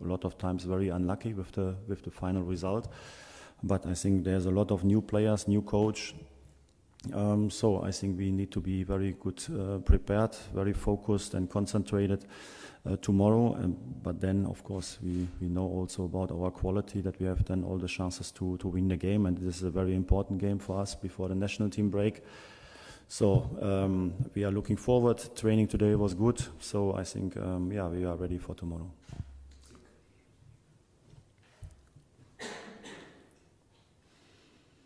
lot of times very unlucky with the final result. But I think there's a lot of new players, new coach. So I think we need to be very good prepared, very focused and concentrated tomorrow. But then, of course, we know also about our quality, that we have then all the chances to win the game. And this is a very important game for us before the national team break. So we are looking forward. Training today was good. So I think, we are ready for tomorrow.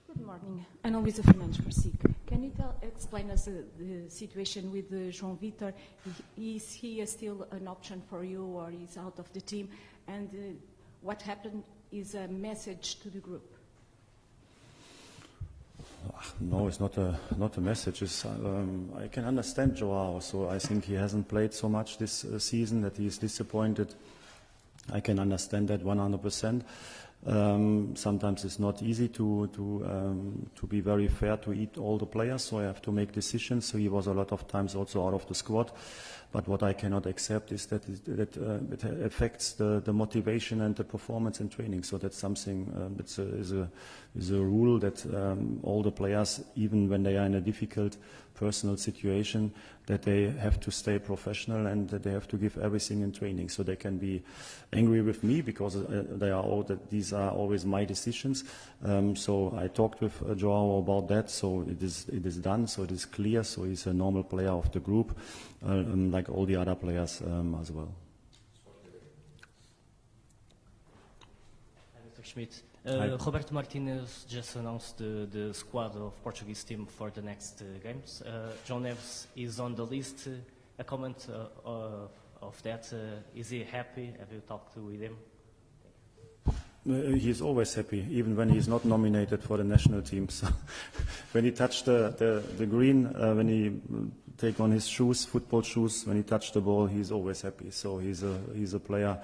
Good morning. Ana Luísa Fernandes, Persic. Can you explain us the situation with João Vitor? Is he still an option for you, or is out of the team? And what happened is a message to the group? No, it's not a message. I can understand João. So I think he hasn't played so much this season, that he is disappointed. I can understand that 100%. Sometimes it's not easy to be very fair to eat all the players, so I have to make decisions. So he was a lot of times also out of the squad. But what I cannot accept is that it affects the motivation and the performance in training. So that's something that is a rule that all the players, even when they are in a difficult personal situation, that they have to stay professional and that they have to give everything in training. So they can be angry with me because these are always my decisions. So I talked with João about that. So it is done. So it is clear. So he's a normal player of the group, like all the other players as well. Mr. Schmidt. Roberto Martinez just announced the squad of Portuguese team for the next games. João Neves is on the list. A comment of that. Is he happy? Have you talked with him? He is always happy, even when he is not nominated for the national team. So when he touched the green, when he take on his shoes, football shoes, when he touched the ball, he is always happy. So he's a player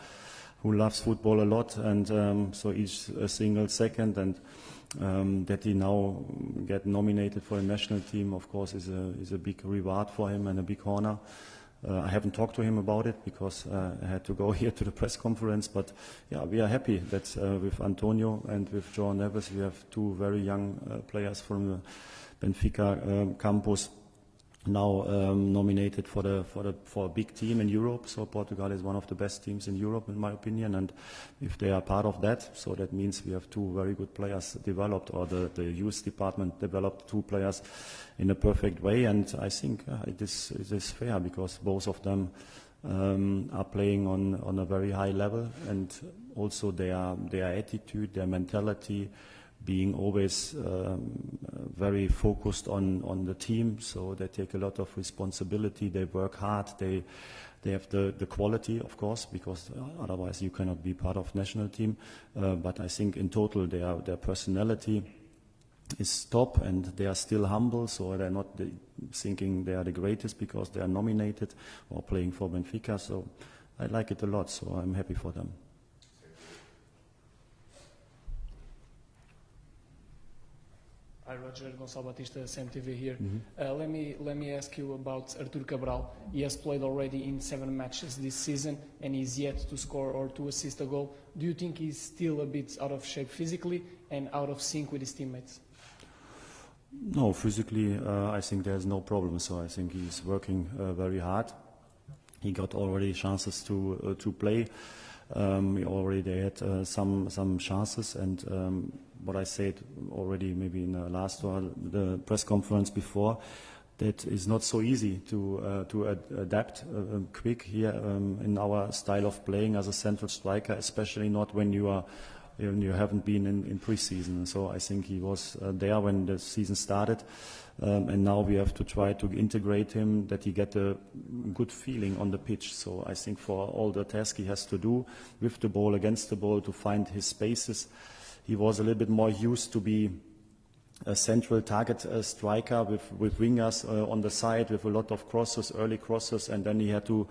who loves football a lot, and so each single second, and that he now get nominated for the national team, of course, is a big reward for him and a big honor. I haven't talked to him about it because I had to go here to the press conference, but yeah, we are happy that with Antonio and with João Neves, we have two very young players from the Benfica campus now nominated for a big team in Europe. So Portugal is one of the best teams in Europe, in my opinion, and if they are part of that, so that means we have two very good players developed, or the youth department developed two players in a perfect way. And I think it is fair, because both of them are playing on a very high level, and also their attitude, their mentality, being always very focused on the team. So they take a lot of responsibility, they work hard, they have the quality, of course, because otherwise you cannot be part of national team. But I think in total their personality is top, and they are still humble, so they're not thinking they are the greatest because they are nominated or playing for Benfica. So I like it a lot, so I'm happy for them. Hi, Roger. Gonçalo Batista, CMTV here. Let me ask you about Artur Cabral. He has played already in 7 matches this season, and he's yet to score or to assist a goal. Do you think he's still a bit out of shape physically and out of sync with his teammates? No, physically, I think there's no problem. So I think he's working very hard. He got already chances to play. They had some chances, and what I said already maybe in the last one, the press conference before, that is not so easy to adapt quick here in our style of playing as a central striker, especially not when you haven't been in pre-season. So I think he was there when the season started, and now we have to try to integrate him, that he get a good feeling on the pitch. So I think for all the tasks he has to do with the ball, against the ball, to find his spaces, he was a little bit more used to be a central target striker with wingers on the side, with a lot of crosses, early crosses, and then he had to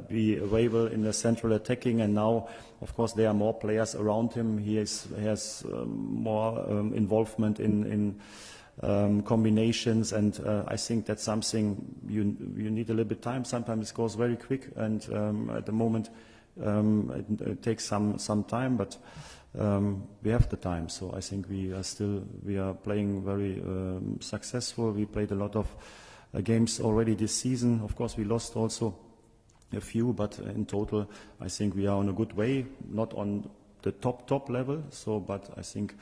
be available in the central attacking. And now, of course, there are more players around him. He has more involvement in combinations, and I think that's something you need a little bit time. Sometimes it goes very quick, and at the moment It takes some time, but we have the time. So I think we are playing very successful. We played a lot of games already this season. Of course, we lost also a few, but in total, I think we are on a good way. Not on the top level, but I think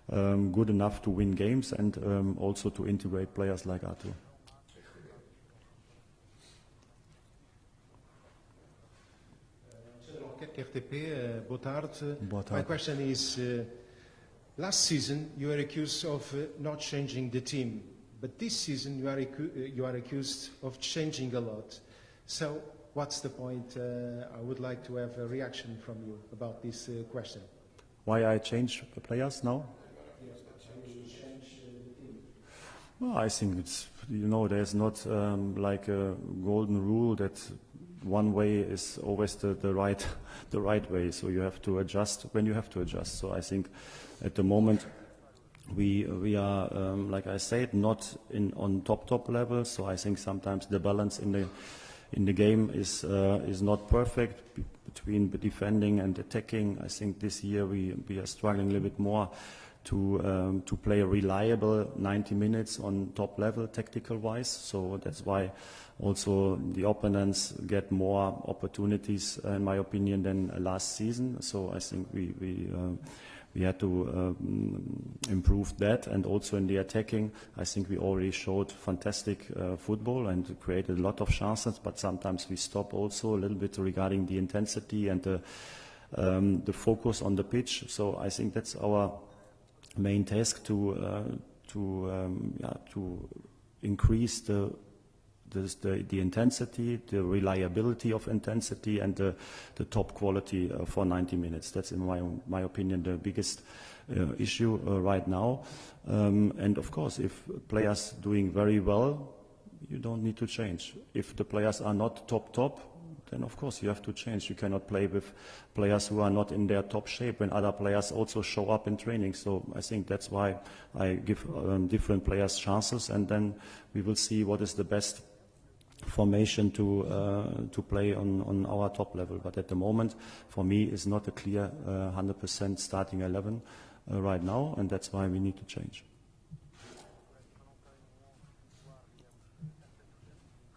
good enough to win games and also to integrate players like Arthur. RTP, boa tarde. Boa tarde. My question is, last season you were accused of not changing the team, but this season you are accused of changing a lot. So what's the point? I would like to have a reaction from you about this question. Why I change the players now? Yes, you change the team. Well, I think it's, there's not like a golden rule that one way is always the right way. So you have to adjust when you have to adjust. So I think at the moment we are, like I said, not on top level. So I think sometimes the balance in the game is not perfect between the defending and attacking. I think this year we are struggling a little bit more to play a reliable 90 minutes on top level tactical wise. So that's why also the opponents get more opportunities, in my opinion, than last season. So I think we had to improve that, and also in the attacking, I think we already showed fantastic football and created a lot of chances. But sometimes we stop also a little bit regarding the intensity and the focus on the pitch. So I think that's our main task to increase the intensity, the reliability of intensity, and the top quality for 90 minutes. That's, in my opinion, the biggest issue right now. And of course, if players doing very well, you don't need to change. If the players are not top, then of course you have to change. You cannot play with players who are not in their top shape when other players also show up in training. So I think that's why I give different players chances, and then we will see what is the best formation to play on our top level. But at the moment, for me, it's not a clear 100% starting 11 right now, and that's why we need to change.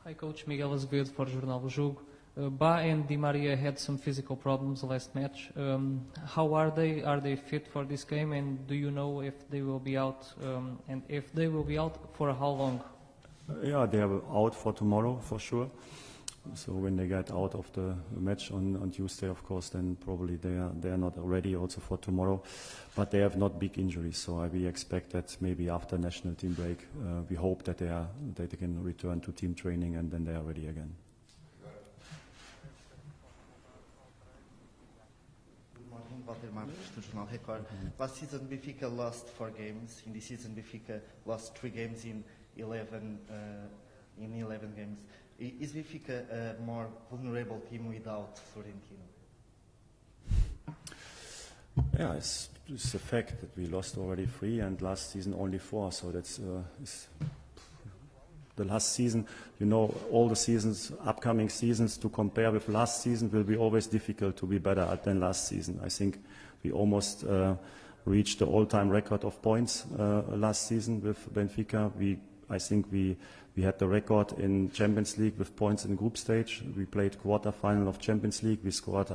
Hi, Coach Miguel Azevedo for Jornal do Jogo. Ba and Di Maria had some physical problems last match. How are they? Are they fit for this game? And do you know if they will be out? And if they will be out, for how long? Yeah, they are out for tomorrow for sure. So when they get out of the match on Tuesday, of course, then probably they are not ready also for tomorrow. But they have not big injuries, so we expect that maybe after national team break, we hope that they can return to team training and then they are ready again. Walter Marques do Jornal Record. Last season Benfica lost 4 games. In this season Benfica lost 3 games in 11 games. Is Benfica a more vulnerable team without Florentino? Yeah, it's a fact that we lost already 3 and last season only 4. So that's the last season. All the seasons, upcoming seasons, to compare with last season will be always difficult to be better than last season. I think we almost reached the all-time record of points last season with Benfica. I think we had the record in Champions League with points in group stage. We played quarter-final of Champions League. We scored,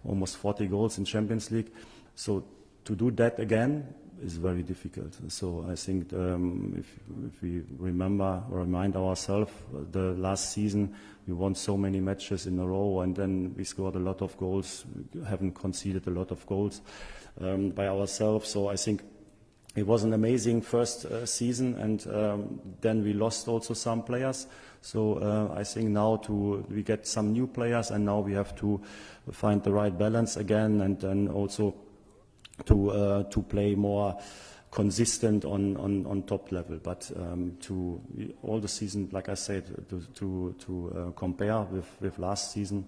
almost 40 goals in Champions League. So to do that again is very difficult. So I think if we remind ourselves, the last season we won so many matches in a row, and then we scored a lot of goals, haven't conceded a lot of goals by ourselves. So I think it was an amazing first season, and then we lost also some players. So I think now we get some new players, and now we have to find the right balance again, and then also to play more consistent on top level. But to all the season, like I said, to compare with last season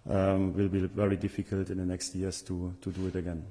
will be very difficult in the next years to do it again.